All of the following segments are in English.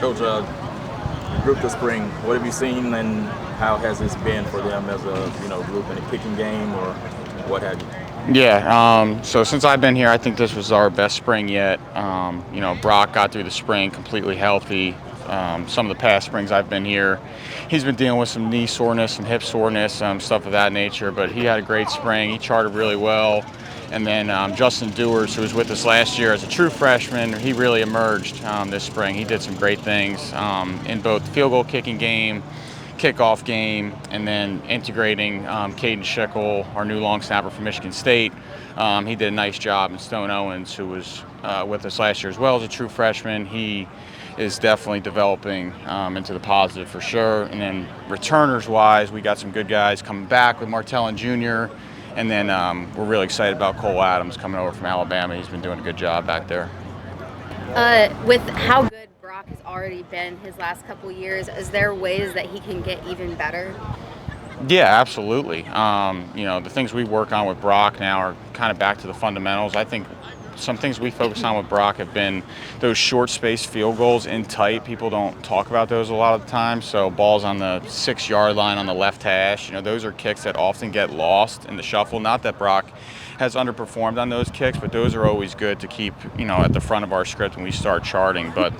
Coach, group this spring, what have you seen and how has this been for them as a group in a kicking game or what have you? Yeah, so since I've been here, I think this was our best spring yet. Brock got through the spring completely healthy. Some of the past springs I've been here, he's been dealing with some knee soreness, some hip soreness, stuff of that nature, but he had a great spring. He charted really well. And then Justin Dewars, who was with us last year as a true freshman, he really emerged this spring. He did some great things in both the field goal kicking game, kickoff game, and then integrating Caden Schickel, our new long snapper from Michigan State. He did a nice job. And Stone Owens, who was with us last year as well as a true freshman, he is definitely developing into the positive for sure. And then returners-wise, we got some good guys coming back with Martellin Jr., and then we're really excited about Cole Adams coming over from Alabama. He's been doing a good job back there. With how good Brock has already been his last couple years, is there ways that he can get even better? Yeah, absolutely. The things we work on with Brock now are kind of back to the fundamentals. I think some things we focus on with Brock have been those short space field goals in tight. People don't talk about those a lot of the time. So balls on the 6-yard line on the left hash, those are kicks that often get lost in the shuffle. Not that Brock has underperformed on those kicks, but those are always good to keep, at the front of our script when we start charting. But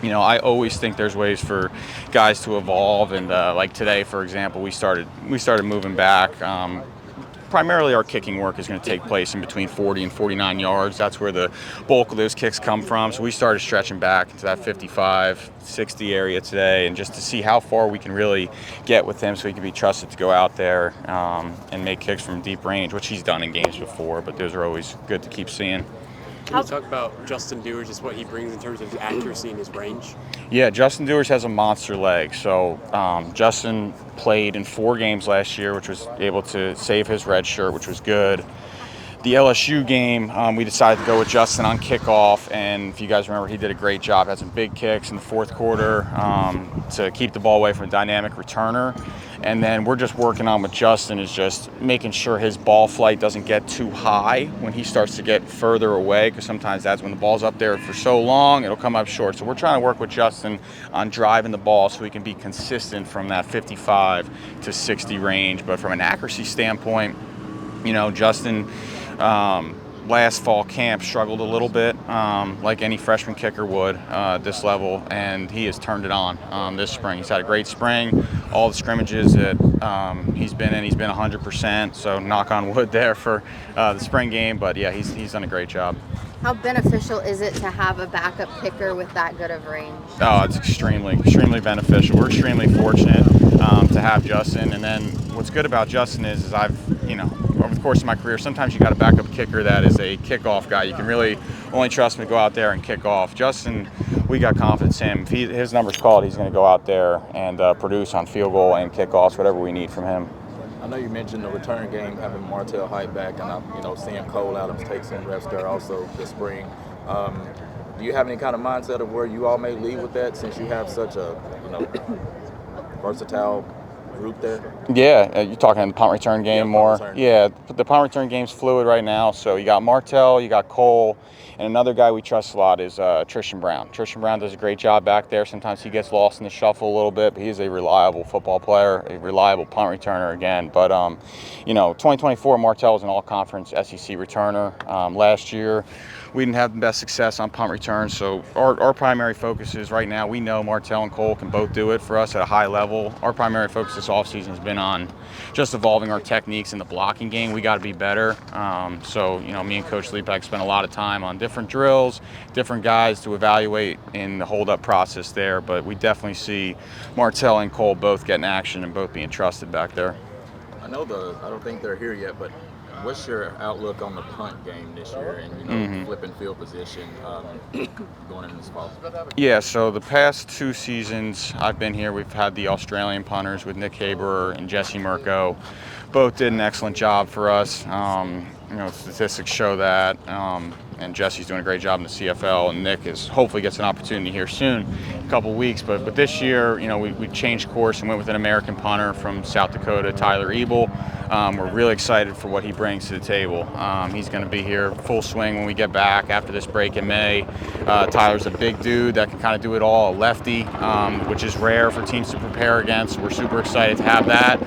I always think there's ways for guys to evolve, and like today, for example, we started moving back. Primarily, our kicking work is going to take place in between 40 and 49 yards. That's where the bulk of those kicks come from. So we started stretching back into that 55, 60 area today, and just to see how far we can really get with him so he can be trusted to go out there and make kicks from deep range, which he's done in games before, but those are always good to keep seeing. Can you talk about Justin Dewars, just what he brings in terms of his accuracy and his range? Yeah, Justin Dewars has a monster leg. So Justin played in 4 games last year, which was able to save his red shirt, which was good. The LSU game, we decided to go with Justin on kickoff, and if you guys remember, he did a great job. Had some big kicks in the fourth quarter to keep the ball away from a dynamic returner. And then we're just working on with Justin is just making sure his ball flight doesn't get too high when he starts to get further away, because sometimes that's when the ball's up there for so long, it'll come up short. So we're trying to work with Justin on driving the ball so he can be consistent from that 55 to 60 range. But from an accuracy standpoint, Justin last fall camp struggled a little bit, like any freshman kicker would at this level, and he has turned it on this spring. He's had a great spring. All the scrimmages that he's been in, he's been 100%, so knock on wood there for the spring game. But yeah, he's done a great job. How beneficial is it to have a backup kicker with that good of range? Oh, it's extremely beneficial. We're extremely fortunate to have Justin. And then what's good about Justin is I've, over the course of my career, sometimes you got a backup kicker that is a kickoff guy. You can really only trust him to go out there and kick off. Justin, we got confidence in him. If his number's called, he's going to go out there and produce on field goal and kickoffs, whatever we need from him. I know you mentioned the return game, having Martell Hyde back, and seeing Cole Adams take some reps there also this spring. Do you have any kind of mindset of where you all may lead with that, since you have such a versatile group there? Yeah, you're talking in the punt return game more. Return. Yeah, the punt return game's fluid right now. So you got Martell, you got Cole, and another guy we trust a lot is Tristan Brown. Tristan Brown does a great job back there. Sometimes he gets lost in the shuffle a little bit, but he's a reliable football player, a reliable punt returner again. But 2024, Martell was an all-conference SEC returner. Last year, we didn't have the best success on punt returns, so our primary focus is right now, we know Martell and Cole can both do it for us at a high level. Our primary focus this offseason has been on just evolving our techniques in the blocking game. We got to be better. Me and Coach Lepak spent a lot of time on different drills, different guys to evaluate in the hold-up process there, but we definitely see Martell and Cole both getting action and both being trusted back there. I don't think they're here yet, but what's your outlook on the punt game this year and flipping field position going into this fall? Yeah, so the past 2 seasons I've been here, we've had the Australian punters with Nick Haber and Jesse Mirko. Both did an excellent job for us. Statistics show that. and Jesse's doing a great job in the CFL, and Nick is hopefully gets an opportunity here soon, a couple weeks. But this year, you know, we changed course and went with an American punter from South Dakota, Tyler Ebel. We're really excited for what he brings to the table. He's going to be here full swing when we get back after this break in May. Tyler's a big dude that can kind of do it all, a lefty, which is rare for teams to prepare against. We're super excited to have that.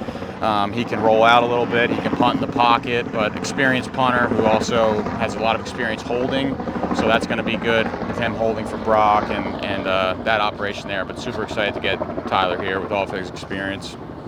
He can roll out a little bit, he can punt in the pocket, but experienced punter who also has a lot of experience holding, so that's going to be good with him holding for Brock and that operation there. But super excited to get Tyler here with all of his experience.